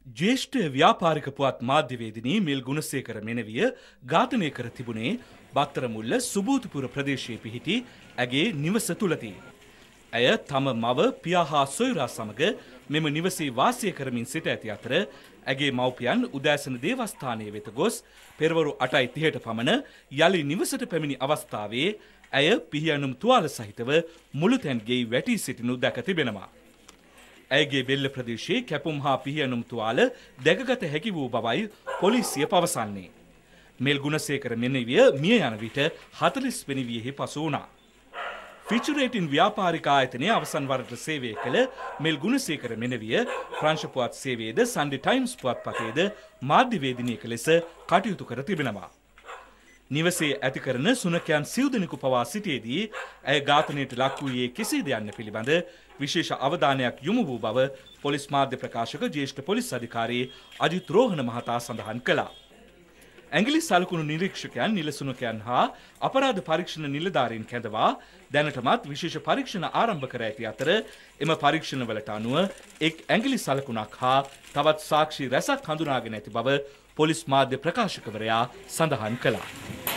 ජ්‍යෙෂ්ඨ ව්‍යාපාරික පුවත් මාධ්‍යවේදිනී මිල් ගුණසේකර මෙනවිය ඝාතනය කර තිබුණේ බත්තරමුල්ල සුබෝධපුර ප්‍රදේශයේ පිහිටි ඇගේ නිවස තුලදී. ඇය තම මව පියා හා සොයුරා සමග මෙම නිවසේ වාසය කරමින් සිට ඇති අතර ඇගේ මව්පියන් උදෑසන දේවස්ථානයේ වෙත ගොස් පෙරවරු 8:30ට පමණ යලි නිවසට පැමිණි අවස්ථාවේ ඇය පිහියනුම් තුවාල සහිතව මුළුතැන් ගෙයි වැටී සිටිනු දැක තිබෙනවා. ඇයගේ බෙල්ල ප්‍රදේශයේ කැපුම් හා පිහියනුම් තුවාල දැකගත හැකි වූ බවයි පොලිසිය පවසන්නේ. මෙල් ගුණසේකර මෙනවිය මිය යන විට 40 වෙනි වියෙහි පසු වුණා. ෆිචුරේටින් ව්‍යාපාරික ආයතනයේ අවසන් වරට සේවය කළ මෙල් ගුණසේකර මෙනවිය ප්‍රංශ පුවත් සේවයේද සන්ඩේ ටයිම්ස් පුවත්පතේද මාධ්‍යවේදිනියක ලෙස කටයුතු කර තිබෙනවා. නිවසේ ඇති කරන සුනකයන් සිව් දෙනෙකු පවා සිටියේදී ඇය ඝාතනයට ලක් වූයේ කෙසේද යන්න පිළිබඳ විශේෂ අවධානයක් යොමු වූ බව පොලිස් මාධ්‍ය ප්‍රකාශක ජ්‍යෙෂ්ඨ පොලිස් අධිකාරී අජිත් රෝහණ මහතා සඳහන් කළා. ඇඟිලි සලකුණු නිරීක්ෂකයන් නිලසුනකයන් හා අපරාධ පරීක්ෂණ නිලධාරීන් කැඳවා දැනටමත් විශේෂ පරීක්ෂණ ආරම්භ කර ඇති අතර එම පරීක්ෂණවලට අනුව එක් ඇඟිලි සලකුණක් හා තවත් සාක්ෂි රැසක් හඳුනාගෙන ඇති බව පොලිස් මාධ්‍ය ප්‍රකාශකවරයා සඳහන් කළා.